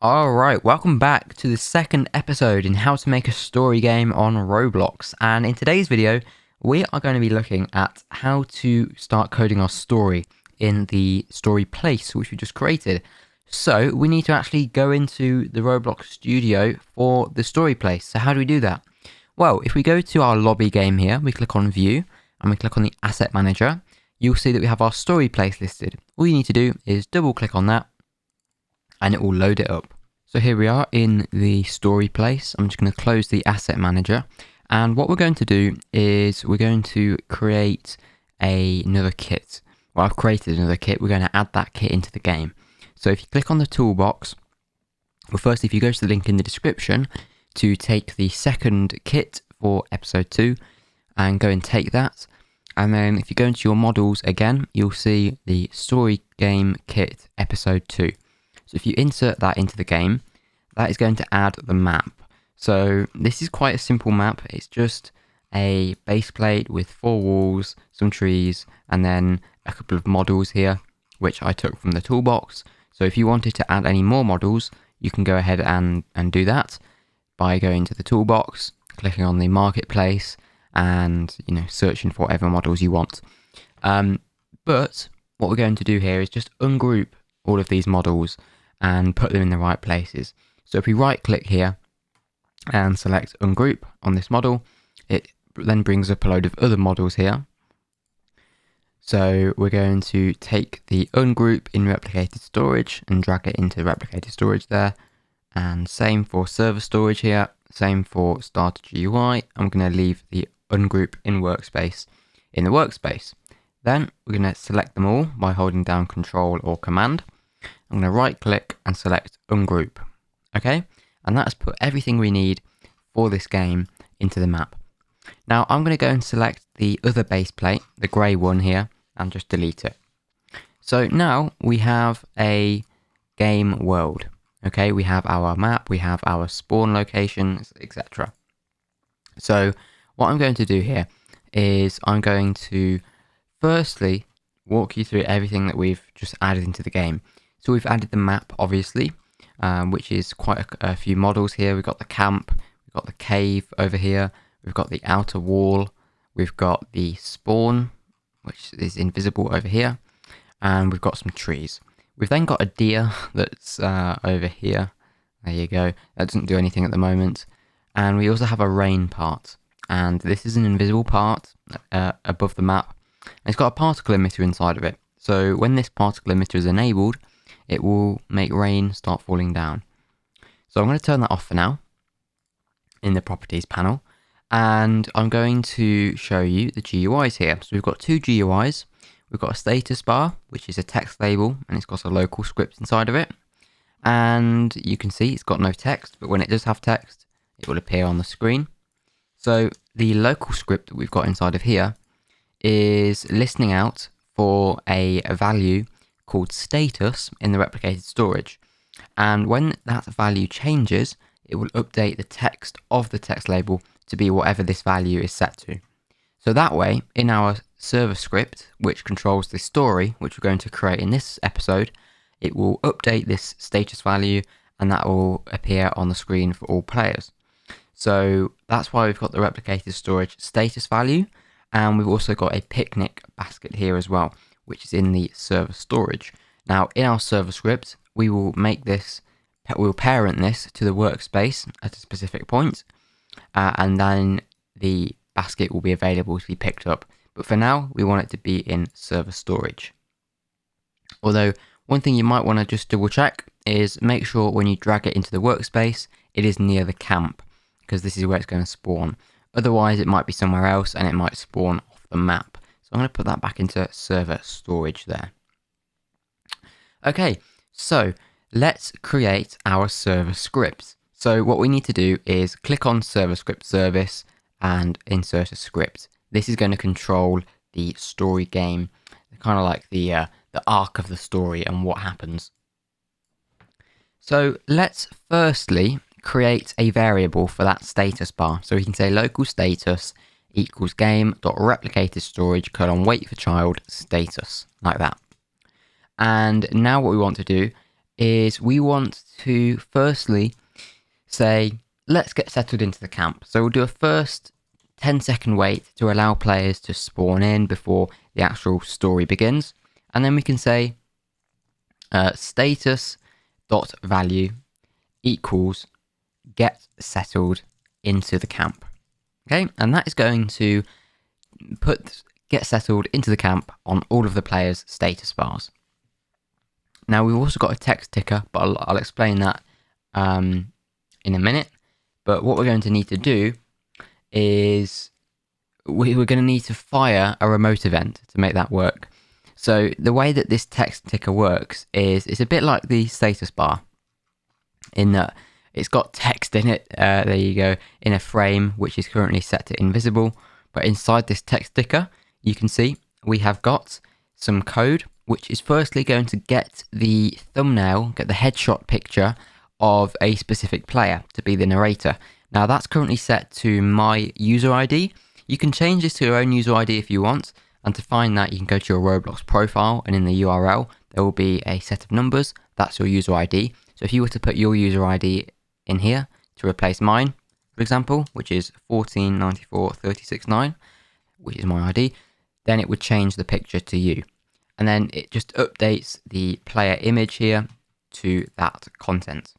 Alright, welcome back to the second episode in how to make a story game on Roblox. And in today's video, we are going to be looking at how to start coding our story in the story place, which we just created. So we need to actually go into the Roblox studio for the story place. So how do we do that? Well, if we go to our lobby game here, we click on view and we click on the asset manager, you'll see that we have our story place listed. All you need to do is double click on that and it will load it up. So here we are in the story place. I'm just going to close the asset manager. And what we're going to do is we're going to create another kit. Well, I've created another kit. We're going to add that kit into the game. So if you click on the toolbox, well, first, if you go to the link in the description to take the second kit for episode 2 and go and take that. And then if you go into your models again, you'll see the story game kit episode 2. So if you insert that into the game, that is going to add the map. So this is quite a simple map. It's just a base plate with 4 walls, some trees, and then a couple of models here, which I took from the toolbox. So if you wanted to add any more models, you can go ahead and do that by going to the toolbox, clicking on the marketplace, and searching for whatever models you want. But what we're going to do here is just ungroup all of these models and put them in the right places. So if we right click here and select ungroup on this model, it then brings up a load of other models here. So we're going to take the ungroup in replicated storage and drag it into replicated storage there. And same for server storage here, same for starter GUI. I'm going to leave the ungroup in workspace in the workspace. Then we're going to select them all by holding down Control or Command. I'm going to right click and select ungroup. Okay, and that's put everything we need for this game into the map. Now I'm going to go and select the other base plate, the grey one here, and just delete it. So now we have a game world. Okay, we have our map, we have our spawn locations, etc. So what I'm going to do here is I'm going to firstly walk you through everything that we've just added into the game. So we've added the map, obviously, which is quite a few models here. We've got the camp, we've got the cave over here, we've got the outer wall, we've got the spawn, which is invisible over here, and we've got some trees. We've then got a deer that's over here. There you go. That doesn't do anything at the moment. And we also have a rain part, and this is an invisible part above the map. And it's got a particle emitter inside of it. So when this particle emitter is enabled, it will make rain start falling down. So I'm going to turn that off for now in the properties panel. And I'm going to show you the GUIs here. So we've got 2 GUIs. We've got a status bar, which is a text label, and it's got a local script inside of it. And you can see it's got no text, but when it does have text, it will appear on the screen. So the local script that we've got inside of here is listening out for a value called status in the replicated storage. And when that value changes, it will update the text of the text label to be whatever this value is set to. So that way, in our server script, which controls the story, which we're going to create in this episode, it will update this status value and that will appear on the screen for all players. So that's why we've got the replicated storage status value, and we've also got a picnic basket here as well, which is in the server storage. Now, in our server script, we will make this, we'll parent this to the workspace at a specific point, and then the basket will be available to be picked up. But for now, we want it to be in server storage. Although, one thing you might want to just double check is make sure when you drag it into the workspace, it is near the camp, because this is where it's going to spawn. Otherwise, it might be somewhere else and it might spawn off the map. So I'm going to put that back into server storage there. Okay, so let's create our server script. So what we need to do is click on server script service and insert a script. This is going to control the story game, kind of like the arc of the story and what happens. So let's firstly create a variable for that status bar. So we can say local status equals game.replicated storage : wait for child status, like that. And now what we want to do is we want to firstly say, let's get settled into the camp. So we'll do a first 10-second wait to allow players to spawn in before the actual story begins. And then we can say status.value equals get settled into the camp. Okay, and that is going to put get settled into the camp on all of the players' status bars. Now we've also got a text ticker, but I'll explain that in a minute. But what we're going to need to do is we're going to need to fire a remote event to make that work. So the way that this text ticker works is it's a bit like the status bar in that it's got text in it, there you go, in a frame which is currently set to invisible. But inside this text ticker, you can see we have got some code which is firstly going to get the thumbnail, get the headshot picture of a specific player to be the narrator. Now that's currently set to my user ID. You can change this to your own user ID if you want, and to find that you can go to your Roblox profile, and in the URL there will be a set of numbers. That's your user ID. So if you were to put your user ID in here to replace mine, for example, which is 1494369, which is my ID, then it would change the picture to you. And then it just updates the player image here to that content.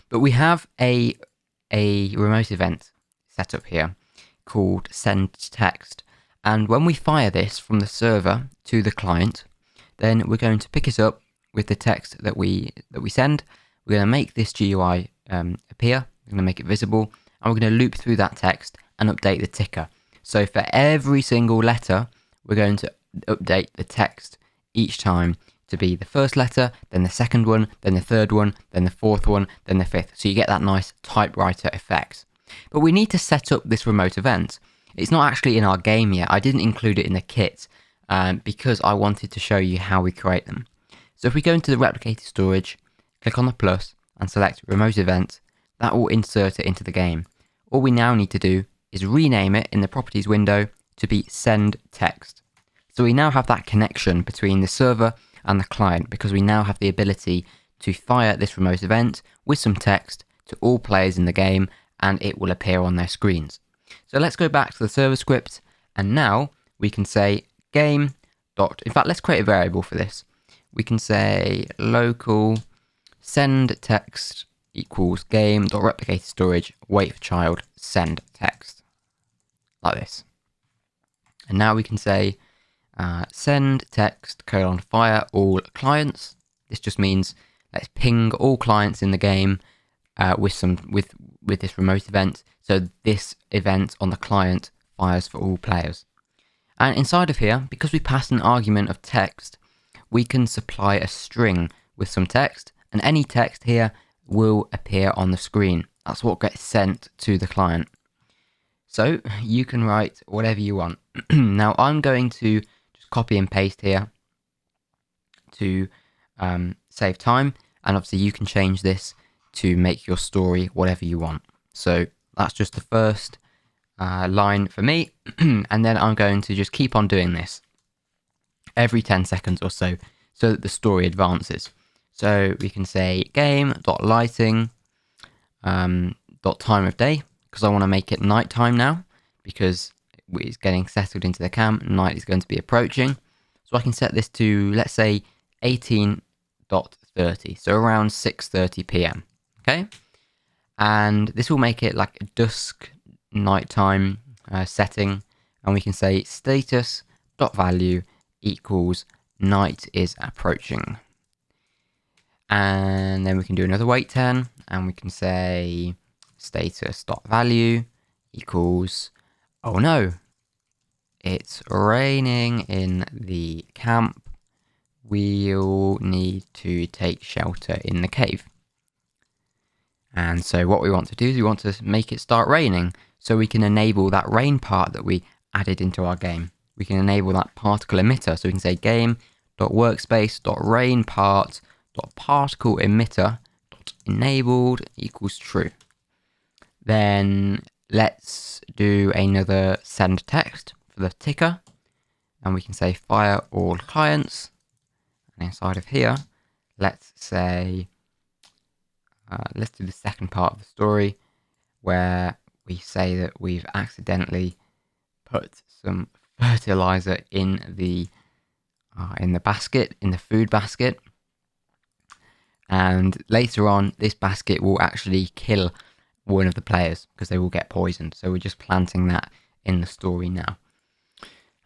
But we have a remote event set up here called send text. And when we fire this from the server to the client, then we're going to pick it up with the text that we send. We're going to make this GUI appear. We're going to make it visible, and we're going to loop through that text and update the ticker. So for every single letter, we're going to update the text each time to be the first letter, then the second one, then the third one, then the fourth one, then the fifth. So you get that nice typewriter effect. But we need to set up this remote event. It's not actually in our game yet. I didn't include it in the kit because I wanted to show you how we create them. So if we go into the replicated storage, click on the plus and select remote event, that will insert it into the game. All we now need to do is rename it in the properties window to be send text. So we now have that connection between the server and the client because we now have the ability to fire this remote event with some text to all players in the game, and it will appear on their screens. So let's go back to the server script, and now we can say game dot, in fact, let's create a variable for this. We can say local send text equals game dot replicated storage wait for child send text, like this. And now we can say send text colon fire all clients. This just means let's ping all clients in the game with this remote event. So this event on the client fires for all players. And inside of here, because we passed an argument of text, we can supply a string with some text, and any text here will appear on the screen. That's what gets sent to the client. So you can write whatever you want. Now I'm going to just copy and paste here to save time, and obviously you can change this to make your story whatever you want. So that's just the first line for me, and then I'm going to just keep on doing this every 10 seconds or so that the story advances. So we can say game.lighting .time of day, because I want to make it nighttime now, because it's getting settled into the camp, night is going to be approaching. So I can set this to, let's say, 18.30, so around 6:30 p.m. Okay, and this will make it like a dusk nighttime setting, and we can say status.value equals night is approaching. And then we can do another wait 10, and we can say status.value equals, oh no, it's raining in the camp. We'll need to take shelter in the cave. And so what we want to do is we want to make it start raining, so we can enable that rain part that we added into our game. We can enable that particle emitter, so we can say game.workspace.rainPart.particle emitter.enabled equals true. Then let's do another send text for the ticker, and we can say fire all clients. And inside of here, let's say let's do the second part of the story where we say that we've accidentally put some fertilizer in the basket, in the food basket, and later on this basket will actually kill one of the players because they will get poisoned. So we're just planting that in the story now.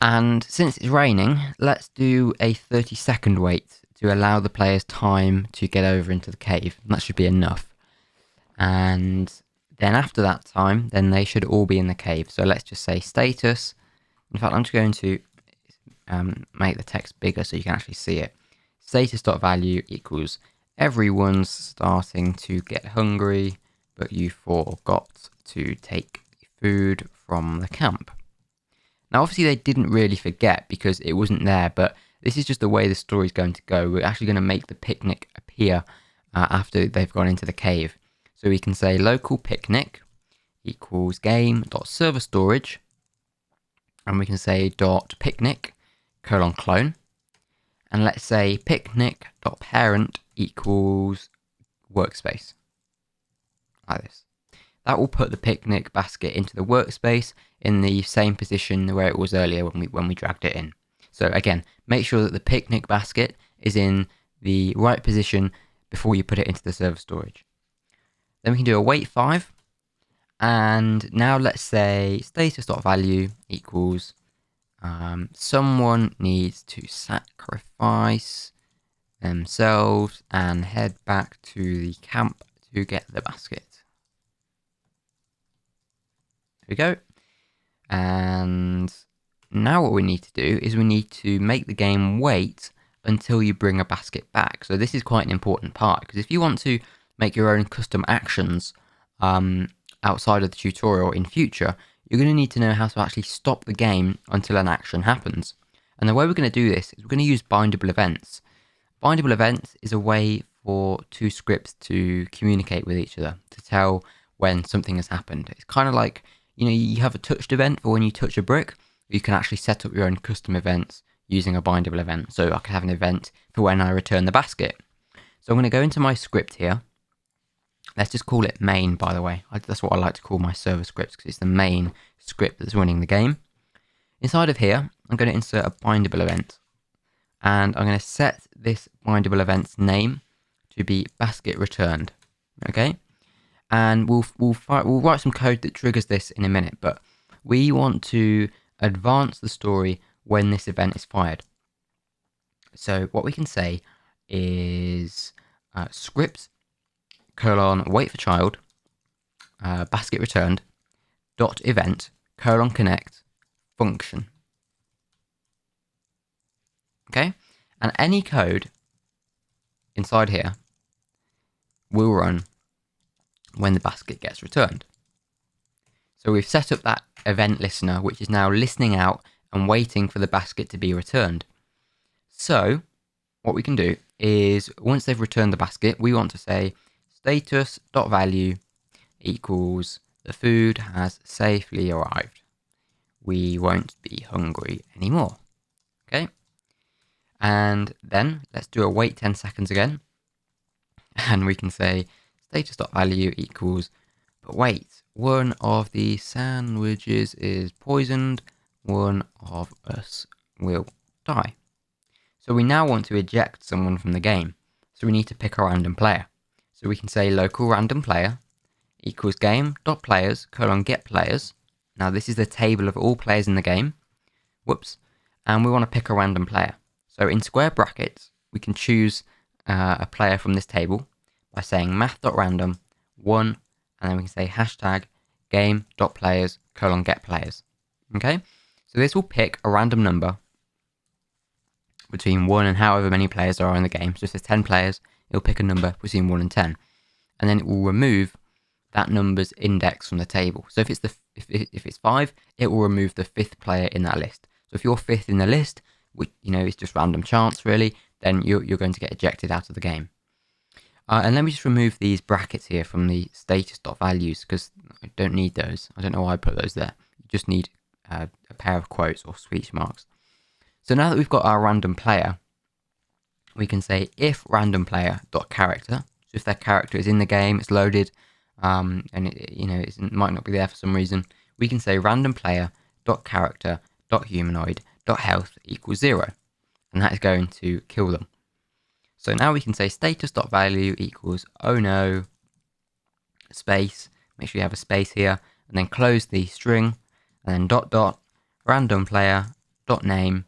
And since it's raining, let's do a 30-second wait to allow the players time to get over into the cave. That should be enough. And then after that time, then they should all be in the cave. So let's just say status. In fact, I'm just going to make the text bigger so you can actually see it. Status.value equals everyone's starting to get hungry, but you forgot to take food from the camp. Now, obviously, they didn't really forget because it wasn't there, but this is just the way the story is going to go. We're actually going to make the picnic appear after they've gone into the cave. So we can say local picnic equals game.serverStorage, and we can say .picnic :clone, and let's say picnic.parent equals workspace, like this. That will put the picnic basket into the workspace in the same position where it was earlier when we dragged it in. So again, make sure that the picnic basket is in the right position before you put it into the server storage. Then we can do a wait 5, and now let's say status.value equals someone needs to sacrifice themselves and head back to the camp to get the basket. There we go. And now what we need to do is we need to make the game wait until you bring a basket back. So this is quite an important part, because if you want to make your own custom actions outside of the tutorial in future, you're going to need to know how to actually stop the game until an action happens. And the way we're going to do this is we're going to use Bindable Events. Bindable Events is a way for two scripts to communicate with each other, to tell when something has happened. It's kind of like, you have a touched event for when you touch a brick. You can actually set up your own custom events using a bindable event. So I can have an event for when I return the basket. So I'm going to go into my script here. Let's just call it main, by the way. That's what I like to call my server scripts, because it's the main script that's running the game. Inside of here, I'm going to insert a bindable event. And I'm going to set this bindable event's name to be basket returned. Okay? And we'll write some code that triggers this in a minute, but we want to advance the story when this event is fired. So what we can say is script : wait for child basket returned .event : connect function. Okay, and any code inside here will run when the basket gets returned. So we've set up that event listener, which is now listening out and waiting for the basket to be returned. So what we can do is, once they've returned the basket, we want to say status.value equals the food has safely arrived. We won't be hungry anymore. Okay. And then let's do a wait 10 seconds again. And we can say status.value equals, but wait, one of the sandwiches is poisoned, one of us will die. So we now want to eject someone from the game. So we need to pick a random player. So we can say local random player equals game.players : get players. Now this is the table of all players in the game. Whoops. And we want to pick a random player. So in square brackets, we can choose a player from this table by saying math.random 1, and then we can say hashtag game.players : get players. Okay, so this will pick a random number between 1 and however many players there are in the game. So if there's 10 players, it'll pick a number between 1 and 10, and then it will remove that number's index from the table. So if it's 5, it will remove the 5th player in that list. So if you're 5th in the list, which it's just random chance really, then you're going to get ejected out of the game. And let me just remove these brackets here from the status.values, because I don't need those. I don't know why I put those there. You just need a pair of quotes or speech marks. So now that we've got our random player, we can say if random player.character, So if their character is in the game, it's loaded, and it might not be there for some reason, we can say random player dot character dot humanoid dot health equals 0, and that is going to kill them. So now we can say status dot value equals oh no space. Make sure you have a space here, and then close the string, and then dot dot random player dot name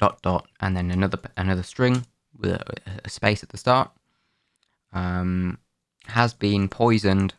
dot dot, and then another string with a space at the start. Has been poisoned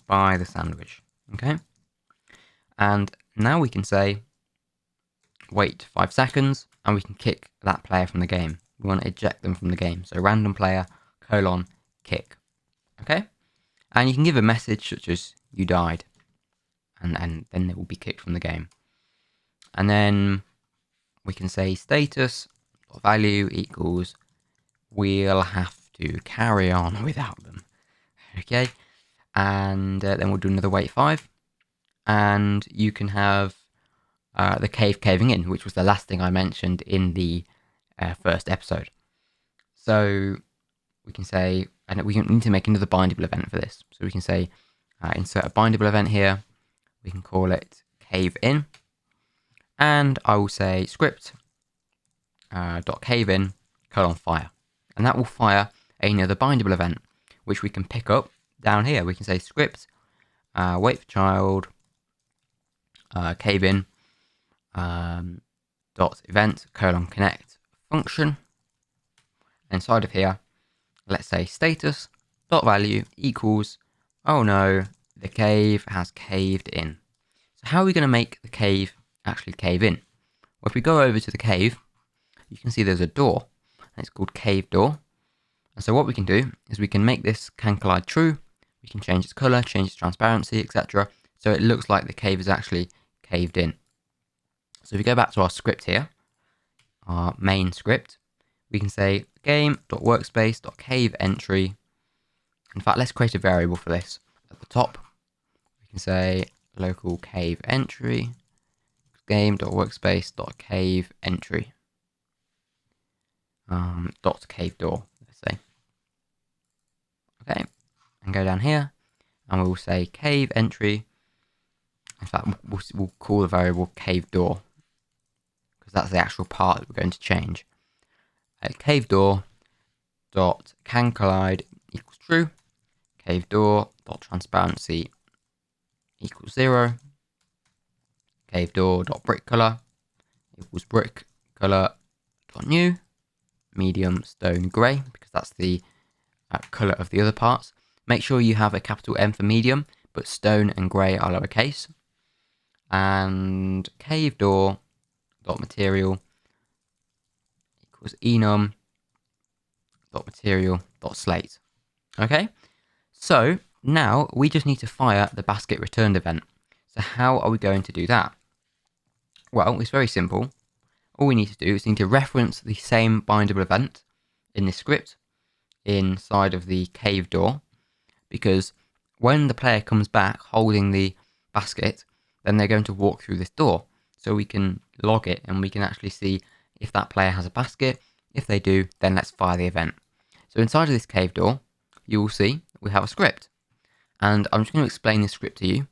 by the sandwich. Okay, and now we can say wait 5 seconds, and we can kick that player from the game. We want to eject them from the game. So random player colon kick. Okay, and you can give a message such as you died, and then they will be kicked from the game. And then we can say status value equals we'll have to carry on without them. Okay, and then we'll do another wait 5, and you can have the cave caving in, which was the last thing I mentioned in the first episode. So we can say, and we need to make another bindable event for this. So we can say insert a bindable event here. We can call it cave in, and I will say script dot cave in colon fire, and that will fire another bindable event, which we can pick up down here. We can say script wait for child cave in dot event colon connect function. Inside of here, let's say status dot value equals oh no, the cave has caved in. So how are we going to make the cave actually cave in? Well, if we go over to the cave, you can see there's a door, and it's called cave door. And so what we can do is we can make this can collide true. We can change its color, change its transparency, etc. So it looks like the cave is actually caved in. So if we go back to our script here, our main script, we can say game.workspace.cave entry. In fact, let's create a variable for this. At the top, we can say local cave entry, game.workspace.cave entry, dot cave door, let's say. Okay, and go down here, and we'll say cave entry. In fact, we'll call the variable cave door, because that's the actual part that we're going to change. Cave door dot can collide equals true. Cave door dot transparency equals 0. Cave door dot brick color equals brick color dot new. Medium stone grey, because that's the color of the other parts. Make sure you have a capital M for medium, but stone and grey are lowercase. And cave door dot material equals enum dot material dot slate. Okay, so now we just need to fire the basket returned event. So how are we going to do that? Well, it's very simple. All we need to do is need to reference the same bindable event in this script inside of the cave door, because when the player comes back holding the basket, then they're going to walk through this door. So we can log it, and we can actually see if that player has a basket. If they do, then let's fire the event. So inside of this cave door, you will see we have a script. And I'm just going to explain this script to you.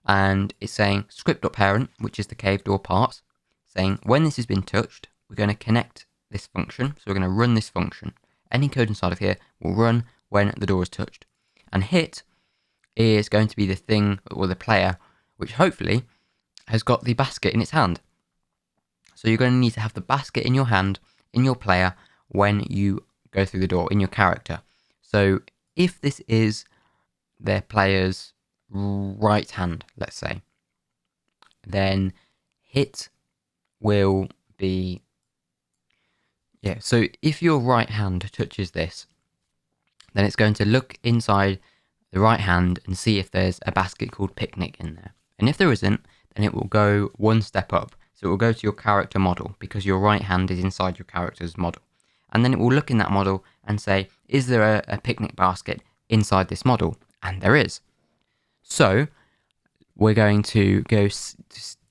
And it's saying script.parent, which is the cave door part, saying when this has been touched, we're going to connect this function. So we're going to run this function. Any code inside of here will run when the door is touched. And hit is going to be the thing, or the player, which hopefully has got the basket in its hand. So you're going to need to have the basket in your hand, in your player, when you go through the door, in your character. So if this is their player's right hand, let's say, then hit will be, so if your right hand touches this, then it's going to look inside the right hand and see if there's a basket called picnic in there. And if there isn't, then it will go one step up. So it will go to your character model, because your right hand is inside your character's model. And then it will look in that model and say, is there a picnic basket inside this model? And there is. So we're going to go to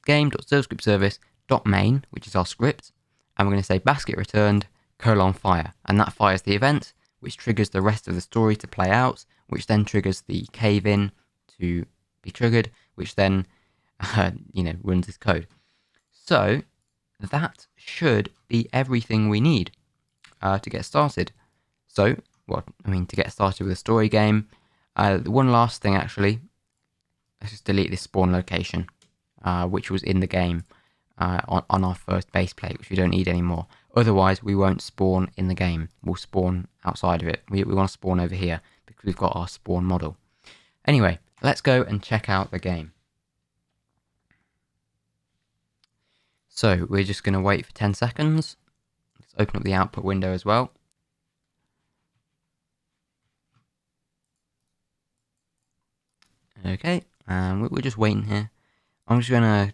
game.servScriptService.main, which is our script, and we're going to say basket returned : fire, and that fires the event which triggers the rest of the story to play out, which then triggers the cave in to be triggered, which then, runs this code. So that should be everything we need to get started. So, to get started with a story game, one last thing actually, let's just delete this spawn location, which was in the game on our first base plate, which we don't need anymore. Otherwise, we won't spawn in the game. We'll spawn outside of it. We want to spawn over here because we've got our spawn model. Anyway, let's go and check out the game. So we're just going to wait for 10 seconds. Let's open up the output window as well. Okay, and we're just waiting here. I'm just going to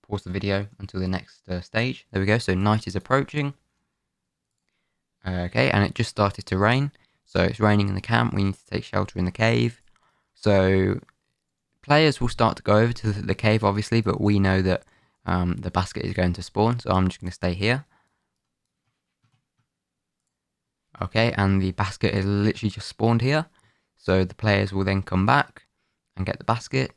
pause the video until the next stage. There we go. So night is approaching. Okay, and it just started to rain. So it's raining in the camp. We need to take shelter in the cave. So players will start to go over to the cave, obviously, but we know that the basket is going to spawn. So I'm just going to stay here. Okay, and the basket is literally just spawned here. So the players will then come back and get the basket.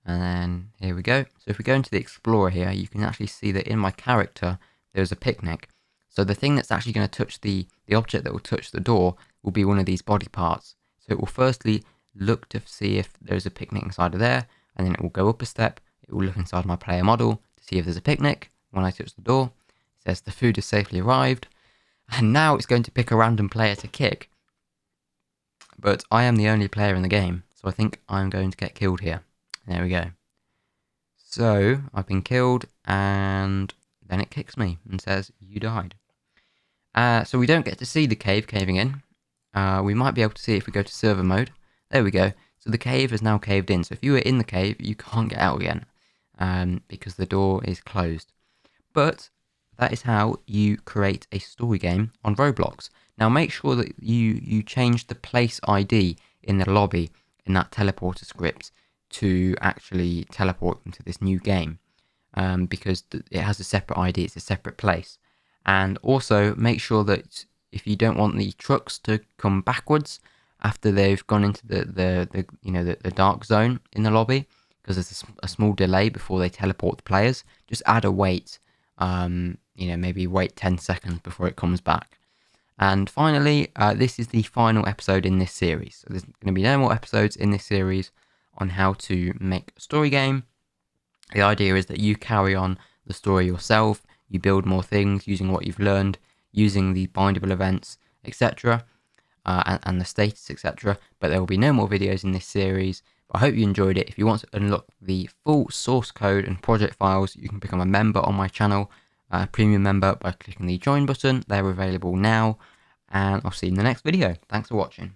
And then here we go. So if we go into the Explorer here, you can actually see that in my character, there's a picnic. So the thing that's actually going to touch the object that will touch the door will be one of these body parts. So it will firstly look to see if there's a picnic inside of there, and then it will go up a step. It will look inside my player model to see if there's a picnic. When I touch the door, it says the food has safely arrived. And now it's going to pick a random player to kick. But I am the only player in the game, so I think I'm going to get killed here. There we go. So I've been killed, and then it kicks me and says, you died. So we don't get to see the cave caving in. We might be able to see it if we go to server mode. There we go. So the cave is now caved in. So if you were in the cave, you can't get out again because the door is closed. But that is how you create a story game on Roblox. Now make sure that you change the place ID in the lobby in that teleporter script to actually teleport them to this new game because it has a separate ID, it's a separate place. And also make sure that if you don't want the trucks to come backwards after they've gone into the dark zone in the lobby, because there's a small delay before they teleport the players, just add a wait, maybe wait 10 seconds before it comes back. And finally, this is the final episode in this series. So there's going to be no more episodes in this series on how to make a story game. The idea is that you carry on the story yourself, you build more things using what you've learned, using the bindable events, etc., and the status, etc. But there will be no more videos in this series. But I hope you enjoyed it. If you want to unlock the full source code and project files, you can become a member on my channel, premium member, by clicking the join button. They're available now, and I'll see you in the next video. Thanks for watching.